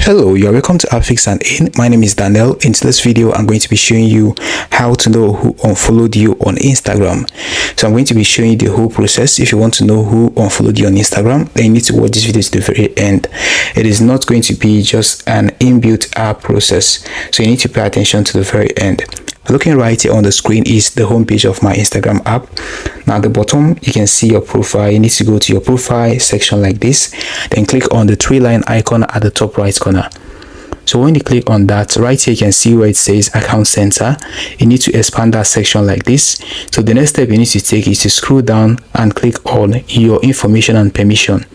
Hello, you're welcome to Affix and In. My name is Daniel. In today's video, I'm going to be showing you how to know who unfollowed you on Instagram. So I'm going to be showing you the whole process. If you want to know who unfollowed you on Instagram, then you need to watch this video to the very end. It is not going to be just an inbuilt app process, so you need to pay attention to the very end. Looking right here on the screen is the home page of my Instagram app. Now at the bottom, you can see your profile. You need to go to your profile section like this, then click on the three-line icon at the top right corner. So when you click on that, right here you can see where it says account center. You need to expand that section like this. So the next step you need to take is to scroll down and click on your information and permission.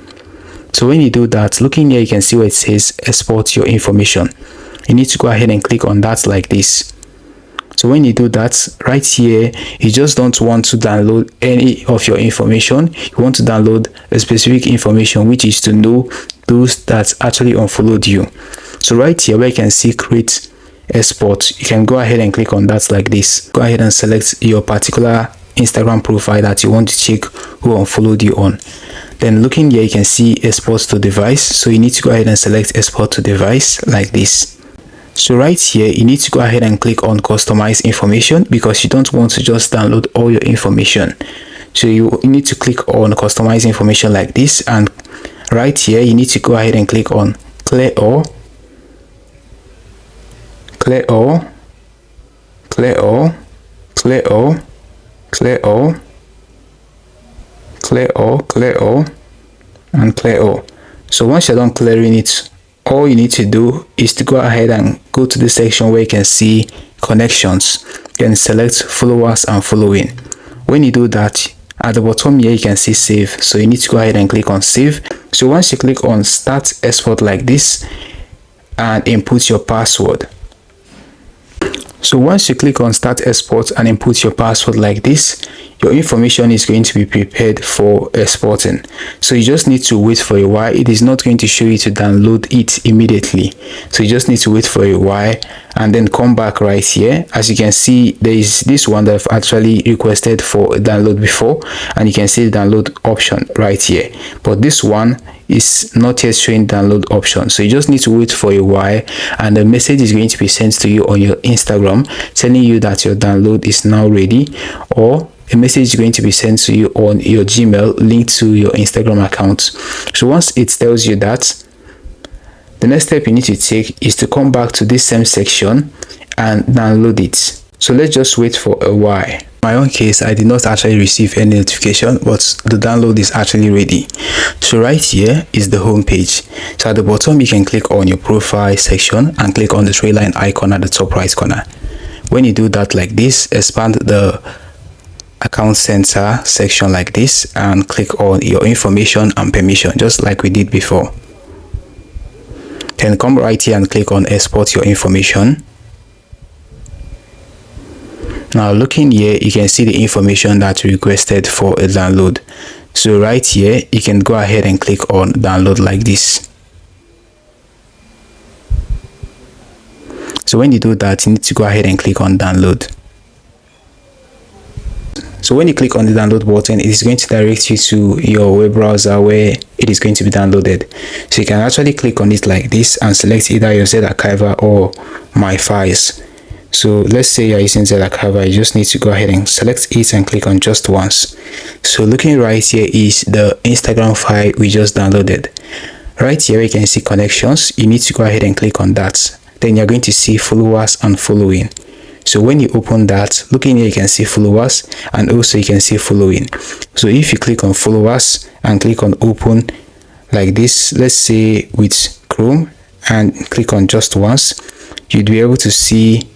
So when you do that, looking here you can see where it says export your information. You need to go ahead and click on that like this. So when you do that, right here, you just don't want to download any of your information. You want to download a specific information, which is to know those that actually unfollowed you. So right here where you can see create export, you can go ahead and click on that like this. Go ahead and select your particular Instagram profile that you want to check who unfollowed you on. Then looking here, you can see export to device. So you need to go ahead and select export to device like this. So right here, you need to go ahead and click on customize information because you don't want to just download all your information. So you need to click on customize information like this, and right here you need to go ahead and click on clear all, clear all, clear all, clear all, clear all, clear all, clear all, and clear all. So once you're done clearing it, all you need to do is to go ahead and go to the section where you can see connections, then select followers and following. When you do that, at the bottom here you can see save, so you need to go ahead and click on save. So once you click on start export like this and input your password, so once you click on start export and input your password like this, your information is going to be prepared for exporting. So you just need to wait for a while. It is not going to show you to download it immediately. So you just need to wait for a while and then come back right here. As you can see, there is this one that I've actually requested for a download before, and you can see the download option right here. But this one is not yet showing download option, so you just need to wait for a while and the message is going to be sent to you on your Instagram telling you that your download is now ready, or a message is going to be sent to you on your Gmail linked to your Instagram account. So once it tells you that, the next step you need to take is to come back to this same section and download it. So let's just wait for a while. In my own case, I did not actually receive any notification, but the download is actually ready. So right here is the home page. So at the bottom you can click on your profile section and click on the three line icon at the top right corner. When you do that like this, expand the account center section like this and click on your information and permission, just like we did before. Then come right here and click on export your information. Now looking here, you can see the information that you requested for a download. So right here, you can go ahead and click on download like this. So when you do that, you need to go ahead and click on download. So when you click on the download button, it is going to direct you to your web browser where it is going to be downloaded. So you can actually click on it like this and select either your Z Archiver or My Files. So let's say you're using Z Archiver, you just need to go ahead and select it and click on just once. So looking right here is the Instagram file we just downloaded. Right here you can see connections. You need to go ahead and click on that. Then you're going to see followers and following. So when you open that, looking here you can see followers and also you can see following. So if you click on followers and click on open like this, let's say with Chrome, and click on just once, you'd be able to see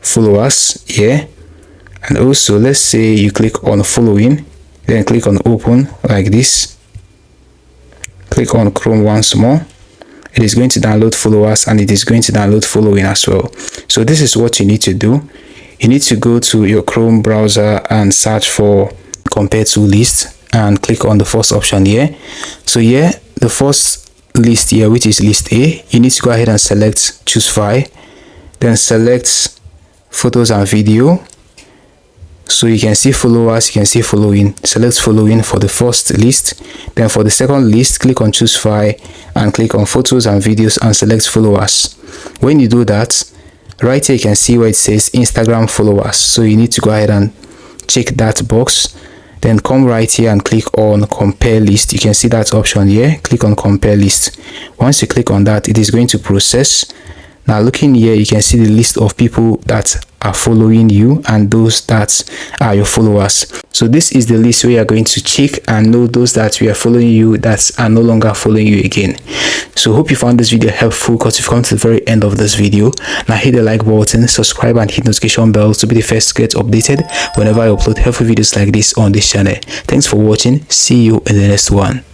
followers here. And also let's say you click on following, then click on open like this, click on Chrome once more. It is going to download followers and it is going to download following as well. So this is what you need to do. You need to go to your Chrome browser and search for compare to list and click on the first option here. So here, the first list here, which is list A, you need to go ahead and select choose file, then select photos and video, So you can see followers, you can see following. Select following for the first list. Then for the second list, click on choose file and click on photos and videos and select followers. When you do that, right here you can see where it says Instagram followers. So you need to go ahead and check that box. Then come right here and click on compare list. You can see that option here. Click on compare list. Once you click on that, it is going to process. Now looking here, you can see the list of people that are following you and those that are your followers. So this is the list where you are going to check and know those that we are following you that are no longer following you again. So hope you found this video helpful, because you've come to the very end of this video. Now hit the like button, subscribe and hit notification bell to be the first to get updated whenever I upload helpful videos like this on this channel. Thanks for watching. See you in the next one.